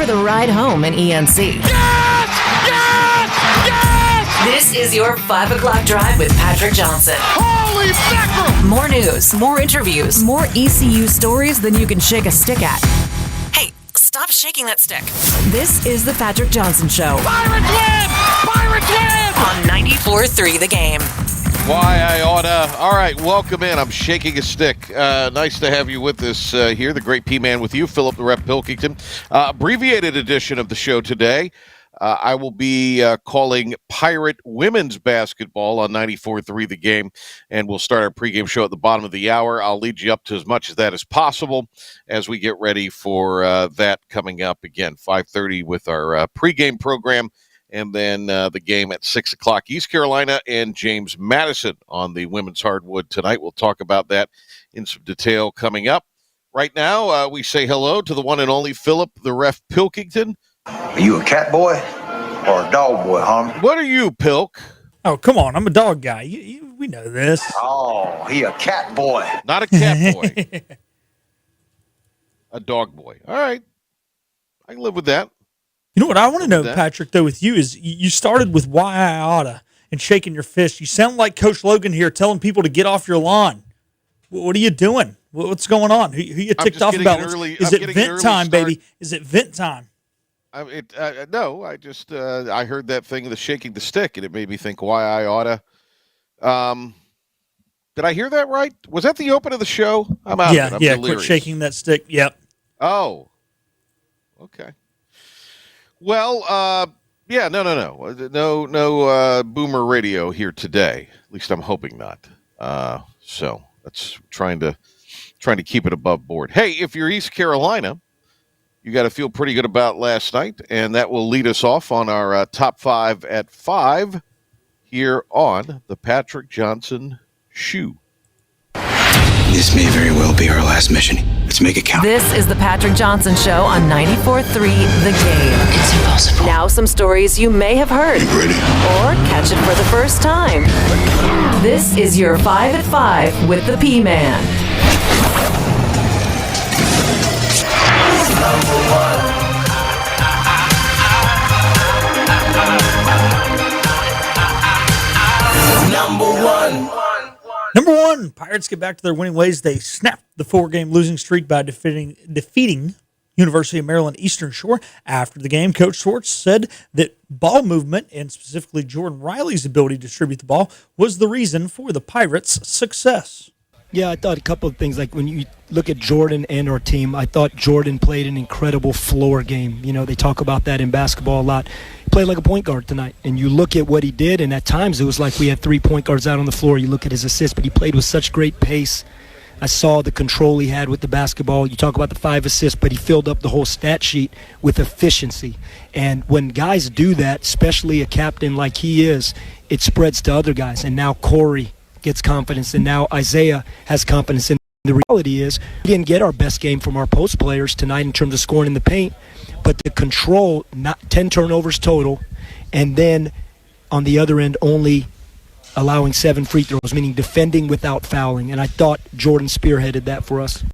for the ride home in ENC. Yes! Yes! Yes! This is your 5 o'clock drive with Patrick Johnson. Holy mackerel! More news, more interviews, more ECU stories than you can shake a stick at. Hey, stop shaking that stick. This is the Patrick Johnson Show. Pirates win! Pirates win! On 94.3 The Game. Why I oughta. All right, welcome in. I'm shaking a stick. Nice to have you with us here. The great P-Man with you, Philip the Rep Pilkington. Abbreviated edition of the show today. I will be calling Pirate women's basketball on 94.3 The Game, and we'll start our pregame show at the bottom of the hour. I'll lead you up to as much of that as possible as we get ready for that coming up again, 5:30 with our pregame program. And then the game at 6 o'clock, East Carolina and James Madison on the women's hardwood tonight. We'll talk about that in some detail coming up. Right now, we say hello to the one and only Philip the Ref Pilkington. Are you a cat boy or a dog boy, homie? What are you, Pilk? Oh, come on. I'm a dog guy. We know this. Oh, he a cat boy. Not a cat boy. A dog boy. All right. I can live with that. You know what I want to know, Patrick, though, with you is you started with why I oughta and shaking your fist. You sound like Coach Logan here telling people to get off your lawn. What are you doing? What's going on? Who you ticked off about? Is it vent time, baby? Is it vent time? No, I heard that thing, the shaking the stick, and it made me think why I oughta. Did I hear that right? Was that the open of the show? I'm out. Yeah, quit shaking that stick. Yep. Oh, okay. Well, no boomer radio here today. At least I'm hoping not. So that's trying to keep it above board. Hey, if you're East Carolina, you got to feel pretty good about last night, and that will lead us off on our top 5 at 5 here on the Patrick Johnson Shoe. This may very well be our last mission. Let's make it count. This is the Patrick Johnson Show on 94.3 The Game. It's impossible. Now some stories you may have heard. You ready? Or catch it for the first time. This is your 5 at 5 with the P-Man. Number one, Pirates get back to their winning ways. They snapped the 4-game losing streak by defeating University of Maryland Eastern Shore. After the game, Coach Schwartz said that ball movement, and specifically Jordan Riley's ability to distribute the ball, was the reason for the Pirates' success. Yeah, I thought a couple of things. Like when you look at Jordan and our team, I thought Jordan played an incredible floor game. You know, they talk about that in basketball a lot. He played like a point guard tonight. And you look at what he did, and at times it was like we had 3 point guards out on the floor. You look at his assists, but he played with such great pace. I saw the control he had with the basketball. You talk about the 5 assists, but he filled up the whole stat sheet with efficiency. And when guys do that, especially a captain like he is, it spreads to other guys. And now Corey gets confidence, and now Isaiah has confidence. And the reality is we didn't get our best game from our post players tonight in terms of scoring in the paint, but the control, not 10 turnovers total, and then on the other end only allowing 7 free throws, meaning defending without fouling. And I thought Jordan spearheaded that for us.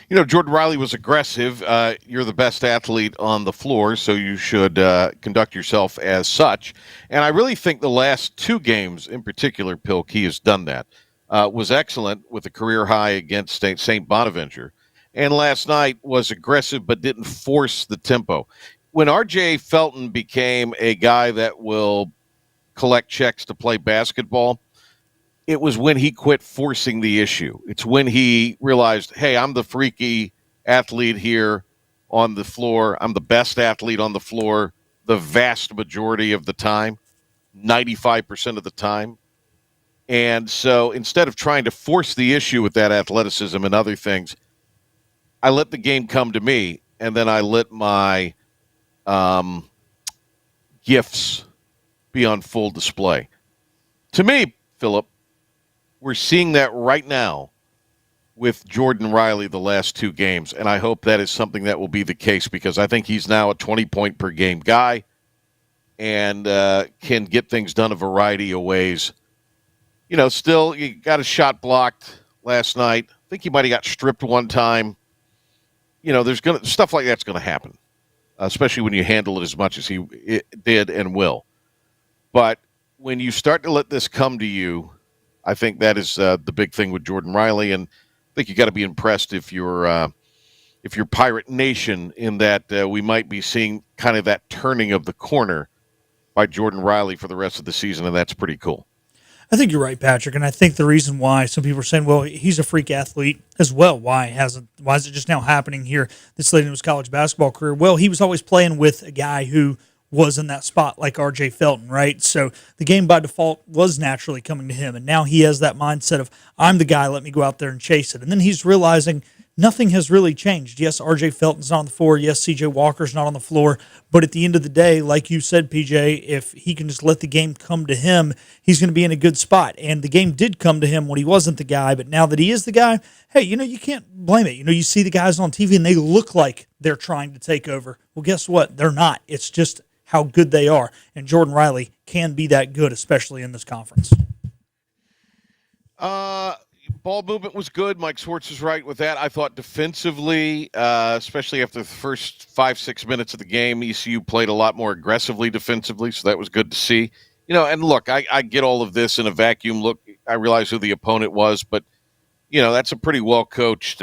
You know, Jordan Riley was aggressive. You're the best athlete on the floor, so you should conduct yourself as such. And I really think the last 2 games in particular, Pilk, he has done that. Was excellent with a career high against St. Bonaventure. And last night was aggressive but didn't force the tempo. When R.J. Felton became a guy that will collect checks to play basketball, it was when he quit forcing the issue. It's when he realized, hey, I'm the freaky athlete here on the floor. I'm the best athlete on the floor the vast majority of the time, 95% of the time. And so instead of trying to force the issue with that athleticism and other things, I let the game come to me, and then I let my gifts be on full display. To me, Philip, we're seeing that right now with Jordan Riley the last 2 games, and I hope that is something that will be the case because I think he's now a 20-point-per-game guy and can get things done a variety of ways. You know, still, you got a shot blocked last night. I think he might have got stripped one time. there's stuff like that's gonna happen, especially when you handle it as much as he did and will. But when you start to let this come to you, I think that is the big thing with Jordan Riley, and I think you got to be impressed if you're Pirate Nation in that we might be seeing kind of that turning of the corner by Jordan Riley for the rest of the season, and that's pretty cool. I think you're right, Patrick, and I think the reason why some people are saying, well, he's a freak athlete as well. Why is it just now happening here this late in his college basketball career? Well, he was always playing with a guy who was in that spot like R.J. Felton, right? So the game by default was naturally coming to him, and now he has that mindset of, I'm the guy, let me go out there and chase it. And then he's realizing nothing has really changed. Yes, R.J. Felton's not on the floor. Yes, C.J. Walker's not on the floor. But at the end of the day, like you said, PJ, if he can just let the game come to him, he's going to be in a good spot. And the game did come to him when he wasn't the guy. But now that he is the guy, hey, you can't blame it. You see the guys on TV and they look like they're trying to take over. Well, guess what? They're not. It's just how good they are. And Jordan Riley can be that good, especially in this conference. Ball movement was good. Mike Schwartz is right with that. I thought defensively, especially after the first 5-6 minutes of the game, ECU played a lot more aggressively defensively, so that was good to see. And look, I get all of this in a vacuum. Look, I realize who the opponent was, but, that's a pretty well-coached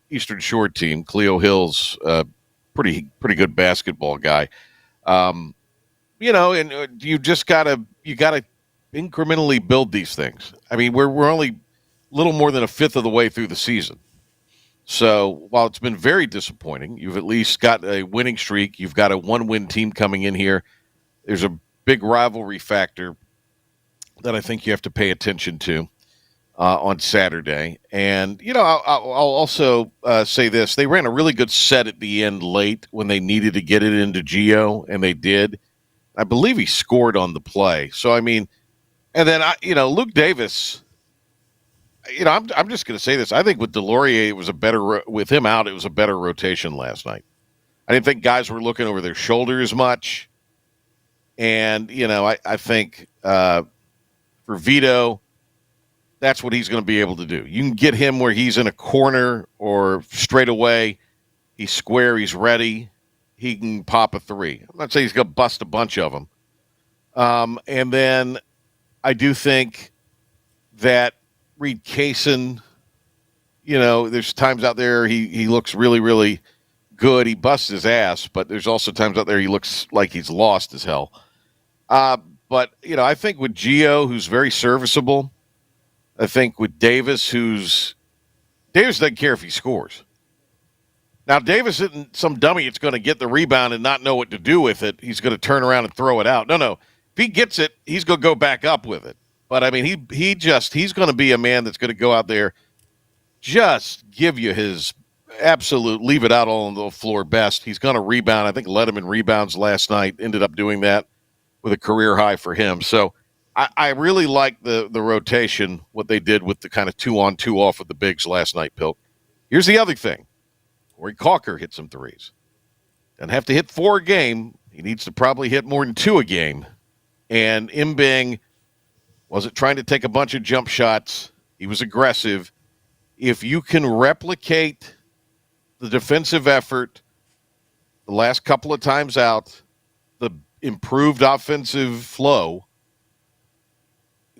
Eastern Shore team. Cleo Hill's pretty good basketball guy. And you just gotta incrementally build these things. I mean, we're only little more than a fifth of the way through the season. So while it's been very disappointing, you've at least got a winning streak. You've got a one-win team coming in here. There's a big rivalry factor that I think you have to pay attention to on Saturday. And, I'll also say this. They ran a really good set at the end late when they needed to get it into Gio, and they did. I believe he scored on the play. So, I mean, and then, Luke Davis – I'm just going to say this. I think with Delorier, with him out, it was a better rotation last night. I didn't think guys were looking over their shoulder as much. And, I think for Vito, that's what he's going to be able to do. You can get him where he's in a corner or straight away. He's square. He's ready. He can pop a three. I'm not saying he's going to bust a bunch of them. And then I do think that Reed Kaysen, there's times out there he looks really, really good. He busts his ass, but there's also times out there he looks like he's lost as hell. But, I think with Gio, who's very serviceable, I think with Davis doesn't care if he scores. Now, Davis isn't some dummy that's going to get the rebound and not know what to do with it. He's going to turn around and throw it out. No. If he gets it, he's going to go back up with it. But, I mean, he's going to be a man that's going to go out there, just give you his absolute leave it out all on the floor best. He's going to rebound. I think led him in rebounds last night, ended up doing that with a career high for him. So I really like the rotation, what they did with the kind of 2-on-2 off with the bigs last night, Pilk. Here's the other thing. Corey Calker hit some threes. Doesn't have to hit 4 a game. He needs to probably hit more than 2 a game. And Mbang wasn't trying to take a bunch of jump shots. He was aggressive. If you can replicate the defensive effort the last couple of times out, the improved offensive flow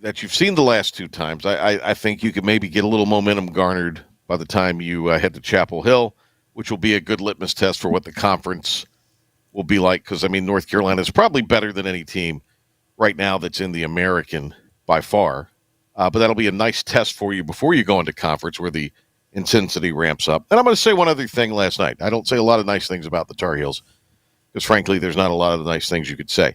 that you've seen the last 2 times, I think you could maybe get a little momentum garnered by the time you head to Chapel Hill, which will be a good litmus test for what the conference will be like. Because, North Carolina is probably better than any team right now that's in the American by far. But that'll be a nice test for you before you go into conference where the intensity ramps up. And I'm going to say one other thing last night. I don't say a lot of nice things about the Tar Heels because, frankly, there's not a lot of nice things you could say.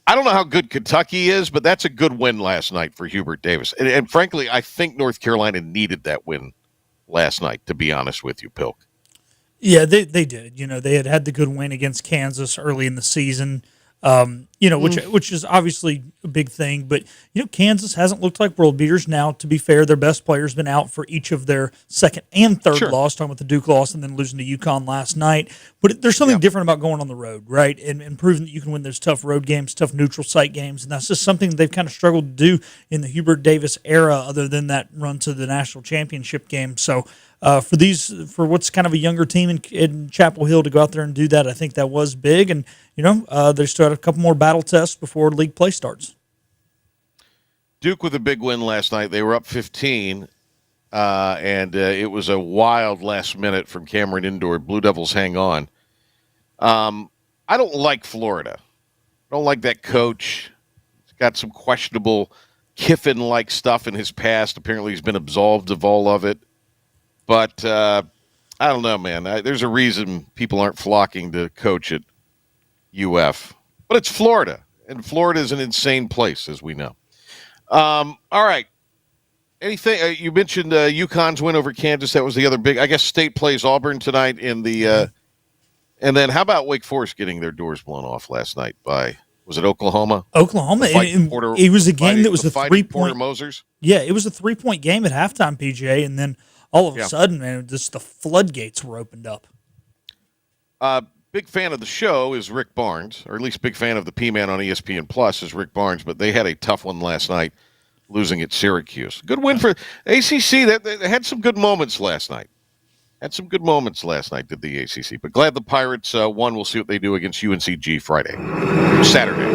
I don't know how good Kentucky is, but that's a good win last night for Hubert Davis. And frankly, I think North Carolina needed that win last night, to be honest with you, Pilk. Yeah, they did. They had the good win against Kansas early in the season. which is obviously a big thing. But, Kansas hasn't looked like world beaters. Now, to be fair, their best player's been out for each of their second and third loss, talking about the Duke loss and then losing to UConn last night. But there's something different about going on the road, right? And proving that you can win those tough road games, tough neutral site games. And that's just something they've kind of struggled to do in the Hubert Davis era, other than that run to the national championship game. So, for what's kind of a younger team in Chapel Hill to go out there and do that, I think that was big. And, they still had a couple more battle tests before league play starts. Duke with a big win last night. They were up 15, and it was a wild last minute from Cameron Indoor. Blue Devils hang on. I don't like Florida. I don't like that coach. He's got some questionable Kiffin-like stuff in his past. Apparently he's been absolved of all of it. But I don't know, man. There's a reason people aren't flocking to coach at UF. But it's Florida, and Florida is an insane place, as we know. All right. Anything you mentioned UConn's win over Kansas. That was the other big. I guess State plays Auburn tonight in the and then how about Wake Forest getting their doors blown off last night by, was it Oklahoma? It was a game that was a 3-point. Mosers. Yeah, it was a 3-point game at halftime, PJ, and then all of a sudden, man, just the floodgates were opened up. Big fan of the show is Rick Barnes, or at least big fan of the P-Man on ESPN Plus is Rick Barnes, but they had a tough one last night, losing at Syracuse. Good win for ACC. They had some good moments last night. Did the ACC. But glad the Pirates won. We'll see what they do against UNCG Saturday.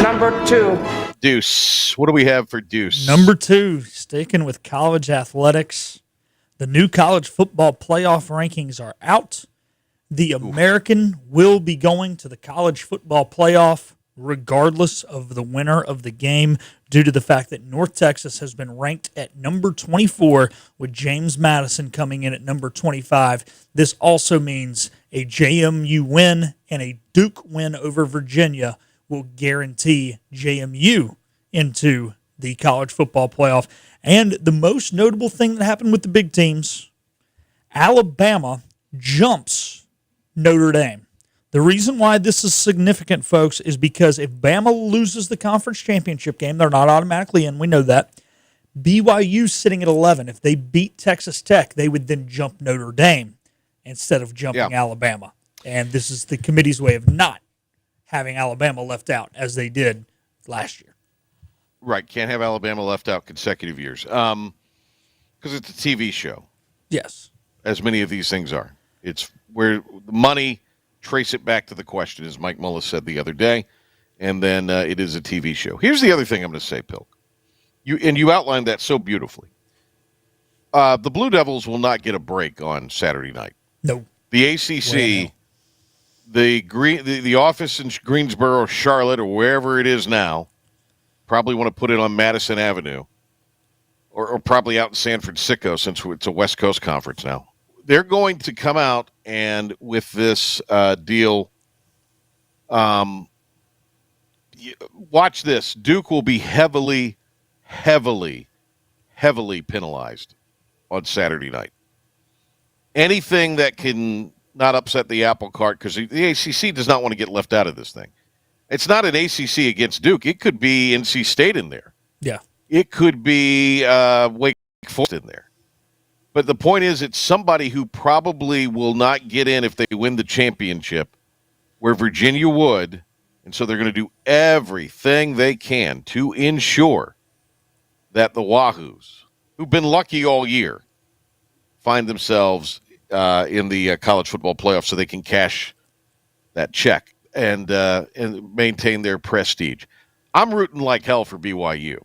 Number 2. Deuce. What do we have for Deuce? Number 2, sticking with college athletics. The new college football playoff rankings are out. The American will be going to the college football playoff regardless of the winner of the game, due to the fact that North Texas has been ranked at number 24 with James Madison coming in at number 25. This also means a JMU win and a Duke win over Virginia will guarantee JMU into the college football playoff. And the most notable thing that happened with the big teams, Alabama jumps Notre Dame. The reason why this is significant, folks, is because if Bama loses the conference championship game, they're not automatically in. We know that. BYU's sitting at 11. If they beat Texas Tech, they would then jump Notre Dame instead of jumping Alabama. And this is the committee's way of not having Alabama left out, as they did last year. Right. Can't have Alabama left out consecutive years. Because it's a TV show. Yes. As many of these things are. It's where the money... Trace it back to the question, as Mike Mullis said the other day, and then it is a TV show. Here's the other thing I'm going to say, Pilk. You outlined that so beautifully. The Blue Devils will not get a break on Saturday night. No. The ACC, the office in Greensboro, Charlotte, or wherever it is now, probably want to put it on Madison Avenue, or probably out in San Francisco, since it's a West Coast conference now. They're going to come out and with this deal, watch this. Duke will be heavily penalized on Saturday night. Anything that can not upset the apple cart, because the ACC does not want to get left out of this thing. It's not an ACC against Duke. It could be NC State in there. Yeah. It could be Wake Forest in there. But the point is, it's somebody who probably will not get in if they win the championship, where Virginia would, and so they're going to do everything they can to ensure that the Wahoos, who've been lucky all year, find themselves in the college football playoff so they can cash that check and maintain their prestige. I'm rooting like hell for BYU,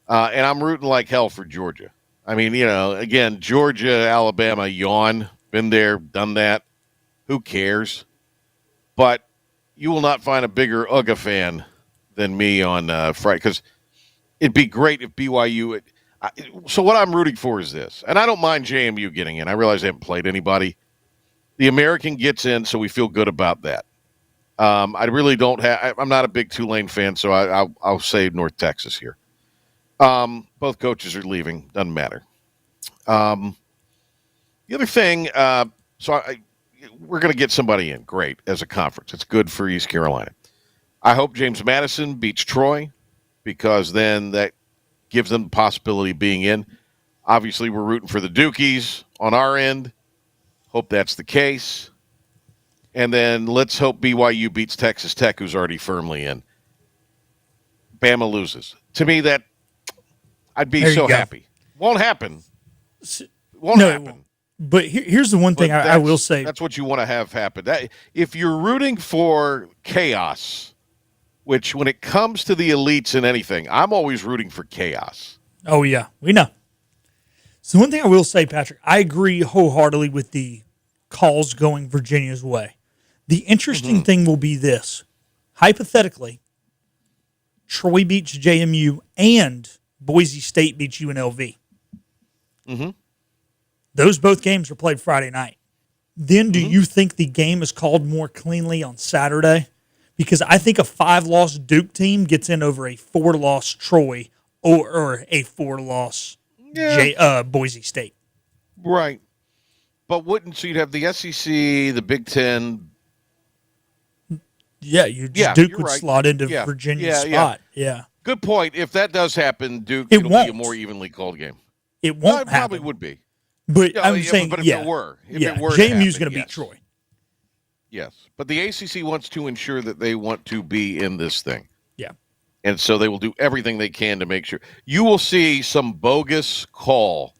and I'm rooting like hell for Georgia. I mean, again, Georgia, Alabama, yawn. Been there, done that. Who cares? But you will not find a bigger UGA fan than me on Friday, because it'd be great if BYU so what I'm rooting for is this, and I don't mind JMU getting in. I realize they haven't played anybody. The American gets in, so we feel good about that. I really don't have – I'm not a big Tulane fan, so I'll say North Texas here. Both coaches are leaving. Doesn't matter. The other thing, we're going to get somebody in. Great, as a conference. It's good for East Carolina. I hope James Madison beats Troy because then that gives them the possibility of being in. Obviously, we're rooting for the Dukies on our end. Hope that's the case. And then let's hope BYU beats Texas Tech, who's already firmly in. Bama loses. To me, that I'd be so happy. Won't happen. Won't happen. It won't. But here's the one thing I will say. That's what you want to have happen. If you're rooting for chaos, which when it comes to the elites in anything, I'm always rooting for chaos. Oh, yeah. We know. So one thing I will say, Patrick, I agree wholeheartedly with the calls going Virginia's way. The interesting thing will be this. Hypothetically, Troy beats JMU and Boise State beats UNLV. Mm-hmm. Those both games are played Friday night. Then do you think the game is called more cleanly on Saturday? Because I think a 5-loss Duke team gets in over a 4-loss Troy or a 4-loss Boise State. Right. But so you'd have the SEC, the Big Ten. Yeah, Duke would slot into Virginia's spot. Yeah. Good point. If that does happen, Duke, it'll be a more evenly called game. It won't happen. Probably would be. But I'm saying, but if it were, JMU's going to beat Troy. Yes, but the ACC wants to ensure that they want to be in this thing. Yeah. And so they will do everything they can to make sure. You will see some bogus call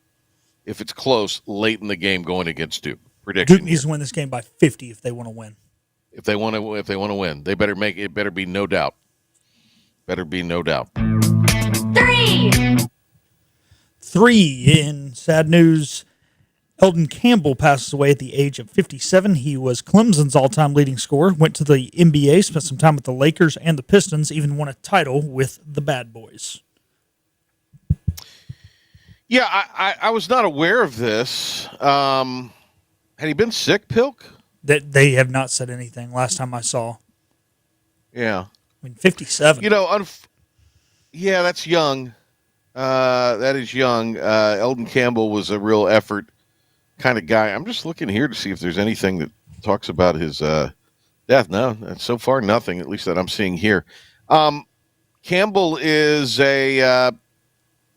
if it's close late in the game going against Duke. Prediction. Duke needs to win this game by 50 if they want to win. If they want to win, they better make it. Better be no doubt. Better be no doubt. 3 in sad news. Eldon Campbell passes away at the age of 57. He was Clemson's all-time leading scorer, went to the NBA, spent some time with the Lakers and the Pistons, even won a title with the Bad Boys. Yeah, I was not aware of this. Had he been sick, Pilk? That they have not said anything last time I saw. Yeah. 57. Yeah, that's young. That is young. Eldon Campbell was a real effort kind of guy. I'm just looking here to see if there's anything that talks about his death. No, so far nothing, at least that I'm seeing here. Campbell is a,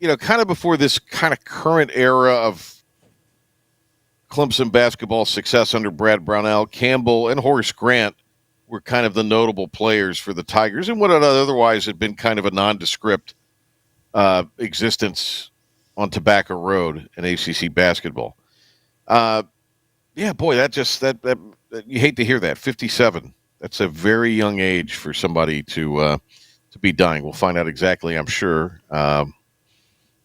kind of before this kind of current era of Clemson basketball success under Brad Brownell, Campbell and Horace Grant were kind of the notable players for the Tigers and what otherwise had been kind of a nondescript existence on Tobacco Road in ACC basketball. That you hate to hear that. 57. That's a very young age for somebody to be dying. We'll find out exactly, I'm sure,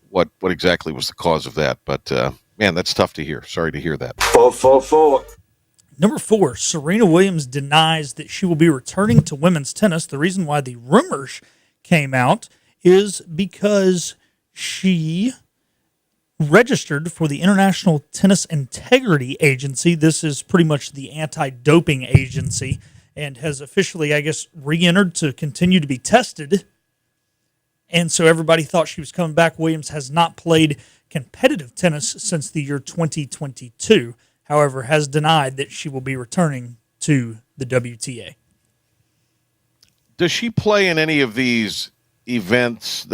what exactly was the cause of that. But man, that's tough to hear. Sorry to hear that. 444. Number 4, Serena Williams denies that she will be returning to women's tennis. The reason why the rumors came out is because she registered for the International Tennis Integrity Agency. This is pretty much the anti-doping agency and has officially, I guess, re-entered to continue to be tested. And so everybody thought she was coming back. Williams has not played competitive tennis since the year 2022. However, has denied that she will be returning to the WTA. Does she play in any of these events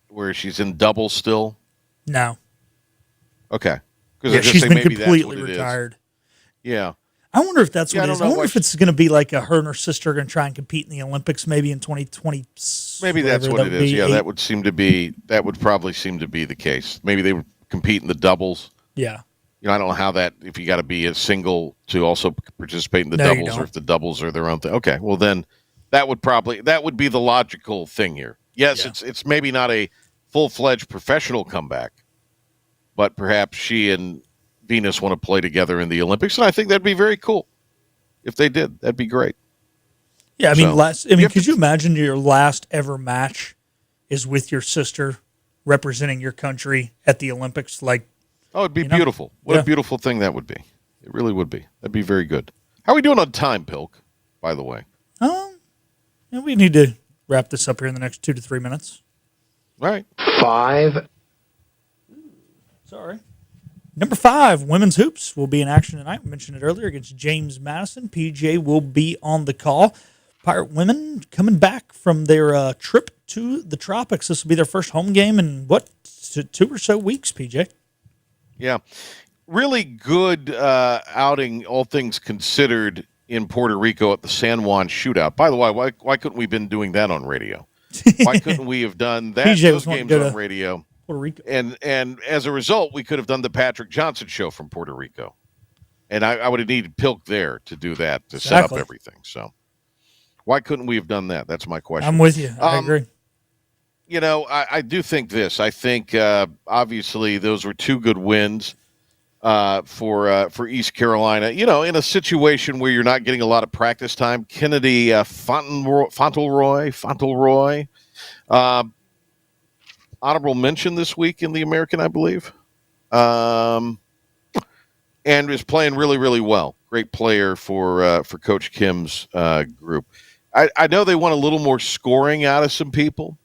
where she's in doubles still? No. Okay. She's been completely retired. Yeah. I wonder if that's what it is. I wonder if it's going to be like her and her sister are going to try and compete in the Olympics maybe in 2020. Maybe that's what it is. Yeah, that would probably seem to be the case. Maybe they would compete in the doubles. Yeah. I don't know if you got to be a single to also participate in the doubles or if the doubles are their own thing. Okay. Well, then that would be the logical thing here. Yes, it's maybe not a full-fledged professional comeback, but perhaps she and Venus want to play together in the Olympics, and I think that'd be very cool if they did. That'd be great. Yeah, could you imagine your last ever match is with your sister representing your country at the Olympics? It'd be beautiful. What a beautiful thing that would be. It really would be. That'd be very good. How are we doing on time, Pilk, by the way? We need to wrap this up here in the next 2 to 3 minutes. All right. 5. Sorry. Number 5, women's hoops will be in action tonight. We mentioned it earlier against James Madison. PJ will be on the call. Pirate women coming back from their trip to the tropics. This will be their first home game in, 2 or so weeks, PJ? Yeah. Really good outing, all things considered, in Puerto Rico at the San Juan Shootout. By the way, why couldn't we have been doing that on radio? Why couldn't we have done that, those games on radio? Puerto Rico. And as a result, we could have done the Patrick Johnson show from Puerto Rico. And I would have needed Pilk there to do that, to set up everything. So why couldn't we have done that? That's my question. I'm with you. I agree. You know, I do think this. I think, obviously, those were 2 good wins for East Carolina. You know, in a situation where you're not getting a lot of practice time, Kennedy Fauntleroy, honorable mention this week in the American, I believe, and is playing really, really well. Great player for Coach Kim's group. I know they want a little more scoring out of some people,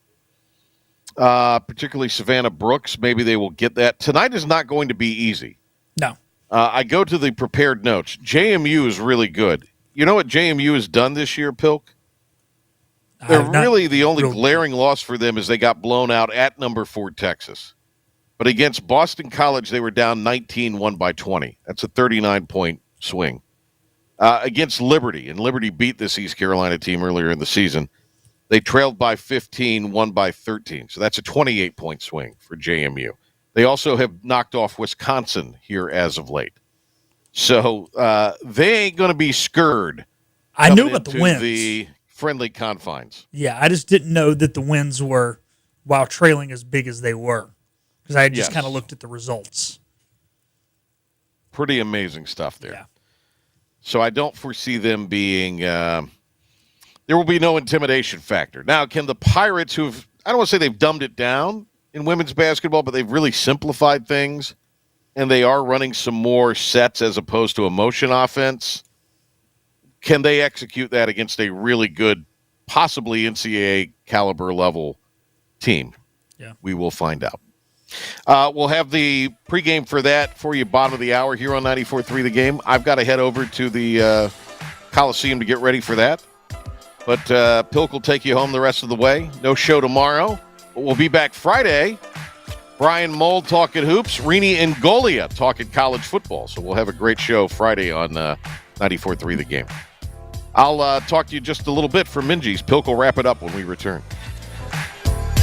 particularly Savannah Brooks. Maybe they will get that. Tonight is not going to be easy. No. I go to the prepared notes. JMU is really good. You know what JMU has done this year, Pilk? They're really the only glaring loss for them is they got blown out at number 4 Texas. But against Boston College, they were down 19, won by 20. That's a 39-point swing. Against Liberty, and Liberty beat this East Carolina team earlier in the season. They trailed by 15, won by 13. So that's a 28-point swing for JMU. They also have knocked off Wisconsin here as of late. So they ain't going to be scurred. I knew about the wins. The friendly confines. Yeah, I just didn't know that the wins were while trailing as big as they were, because I just kind of looked at the results. Pretty amazing stuff there. Yeah. So I don't foresee them being there will be no intimidation factor. Now, can the Pirates, who've, I don't want to say they've dumbed it down in women's basketball, but they've really simplified things, and they are running some more sets as opposed to a motion offense. Can they execute that against a really good, possibly NCAA caliber level team? Yeah. We will find out. We'll have the pregame for that for you bottom of the hour here on 94.3 The Game. I've got to head over to the Coliseum to get ready for that. But Pilk will take you home the rest of the way. No show tomorrow, but we'll be back Friday. Brian Mold talking hoops, Rini and Golia talking college football. So we'll have a great show Friday on 94.3 The Game. I'll talk to you just a little bit from Minji's. Pilk will wrap it up when we return.